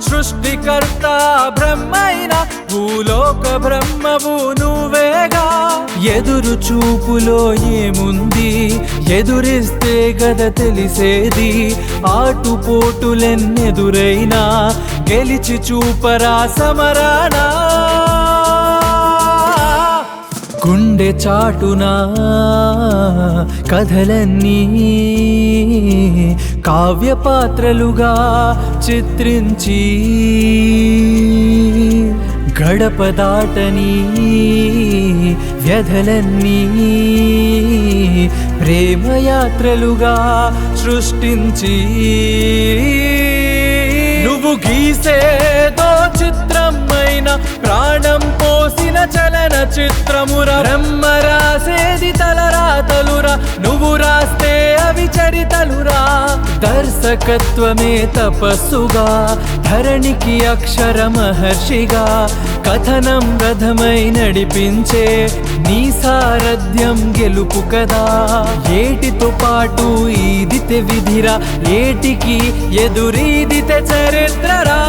సృష్టికర్త బ్రహ్మైన భూలోక బ్రహ్మవు నువ్వేగా. ఎదురు చూపులో ఏముంది, ఎదురిస్తే గద తెలిసేది. ఆటుపోటులెన్నెదురైనా గెలిచి చూపరా సమరానా. గుండె చాటునా కథలన్నీ కావ్య పాత్రలుగా చిత్రించి, గడప దాటని వ్యధలన్నీ ప్రేమయాత్రలుగా సృష్టించి, నువ్వు గీసేదో చిత్రమైన ప్రాణం పోసిన చలన చిత్రమురా. బ్రహ్మ రాసేది తలరాతలురా, నువ్వు రాస్తే అవి చరితలురా. దర్శకత్వమే తపస్సుగా, ధరణికి అక్షర మహర్షిగా. కథనం రథమై నడిపించే నీ సారథ్యం గెలుపు కదా. ఏటితో పాటు ఈదితే విధిరా, ఏటికి ఎదురీదితే చరిత్రరా.